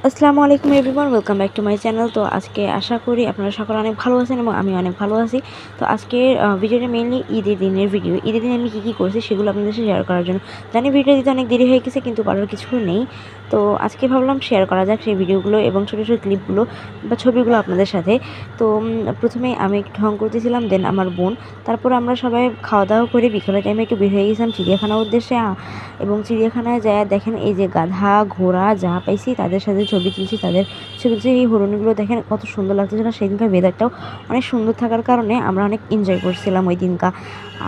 আসসালামু আলাইকুম everyone, welcome back to my channel. তো আজকে আশা করি আপনারা সকলে অনেক ভালো আছেন এবং আমি অনেক ভালো আছি। তো আজকের ভিডিওটা মেইনলি ঈদের দিনের ভিডিও। ঈদের দিনে আমি কী করেছি সেগুলো আপনাদের সাথে শেয়ার করার জন্য। জানি ভিডিও দিতে অনেক দেরি হয়ে গেছে, কিন্তু করার কিছু নেই। তো আজকে ভাবলাম শেয়ার করা যাক সেই ভিডিওগুলো এবং ছোটো ছোটো ক্লিপগুলো বা ছবিগুলো আপনাদের সাথে। তো প্রথমে আমি একটু ঢং করতেছিলাম, দেন আমার বোন, তারপর আমরা সবাই খাওয়া দাওয়া করে বিকেলের টাইমে একটু বের হয়ে গেছিলাম চিড়িয়াখানার উদ্দেশ্যে। এবং চিড়িয়াখানায় যায় দেখেন এই যে গাধা ঘোড়া যা পাইছি তাদের সাথে ছবি তুলছি, তাদের ছবি তুলছি। এই হরিণগুলো দেখেন কত সুন্দর লাগতেছিল। সেদিনকার ওয়েদারটাও অনেক সুন্দর থাকার কারণে আমরা অনেক এনজয় করছিলাম ওই দিনকা।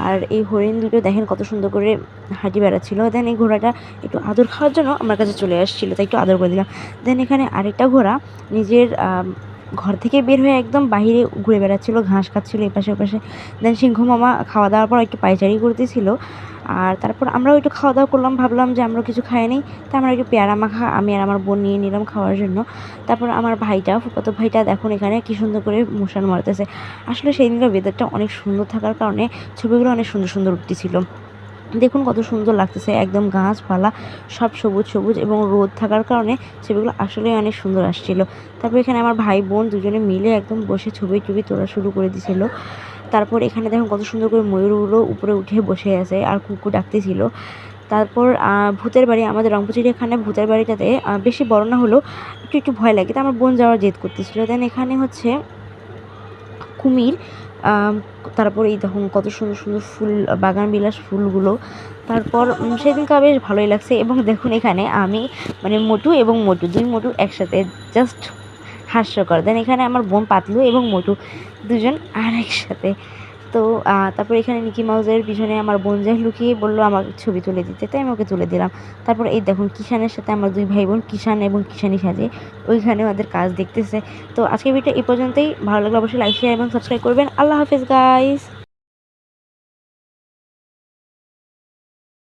আর এই হরিণ দুটো দেখেন কত সুন্দর করে হাঁটি বেড়াচ্ছিলো। দেন এই ঘোড়াটা একটু আদর খাওয়ার জন্য আমার কাছে চলে আসছিলো, তাই একটু আদর করে দিলাম। দেন এখানে আরেকটা ঘোড়া নিজের ঘর থেকে বের হয়ে একদম বাহিরে ঘুরে বেড়াচ্ছিলো, ঘাস খাচ্ছিলো এপাশে ওপাশে। দেন সিংহ মামা খাওয়া দাওয়ার পর একটু পায়চারি করতেছিল। আর তারপর আমরাও একটু খাওয়া দাওয়া করলাম, ভাবলাম যে আমরাও কিছু খাই নিই। তা আমরা একটু পেয়ারা মাখা আমি আর আমার বোন নিয়ে নিলাম খাওয়ার জন্য। তারপর আমার ভাইটা, ফুফাতো ভাইটা দেখুন এখানে কী সুন্দর করে মোশান মারতেছে। আসলে সেই দিনকার ওয়েদারটা অনেক সুন্দর থাকার কারণে ছবিগুলো অনেক সুন্দর সুন্দর উঠতেছিল। দেখুন কত সুন্দর লাগতেছে, একদম গাছপালা সব সবুজ সবুজ এবং রোদ থাকার কারণে ছবিগুলো আসলেই অনেক সুন্দর আসছিল। তারপর এখানে আমার ভাই বোন দুজনে মিলে একদম বসে ছবি টবি তোলা শুরু করে দিয়েছিল। তারপর এখানে দেখুন কত সুন্দর করে ময়ূরগুলো উপরে উঠে বসে আছে আর কুকুর ডাকতেছিল। তারপর ভূতের বাড়ি, আমাদের রংপুর চিড়িয়াখানায় ভূতের বাড়িটাতে বেশি বড় না হলেও একটু একটু ভয় লাগে, তো আমার বোন যাওয়ার জেদ করতেছিল। দেন এখানে হচ্ছে কুমির, তারপর এই দেখুন কত সুন্দর সুন্দর ফুল, বাগান বিলাস ফুলগুলো। তারপর সেদিনকে বেশ ভালোই লাগছে। এবং দেখুন এখানে আমি মানে মোটু এবং মোটু, দুই মোটু একসাথে, জাস্ট হাস্যকর। দেন এখানে আমার বোন পাতলু এবং মোটু দুজন আর একসাথে। তো তারপর এখানে মিকি মাউসের পিছনে আমার বোন যায় লুকিয়ে, বললো আমাকে ছবি তুলে দিতে, তাই আমি ওকে তুলে দিলাম। তারপর এই দেখুন কিষানের সাথে আমার দুই ভাই বোন, কিষান এবং কিষানি সাজে ওইখানে ওদের কাজ দেখতেছে। তো আজকের ভিডিওটা এই পর্যন্তই। ভালো লাগলে অবশ্যই লাইক শেয়ার এবং সাবস্ক্রাইব করবেন। আল্লাহ হাফেজ গাইস।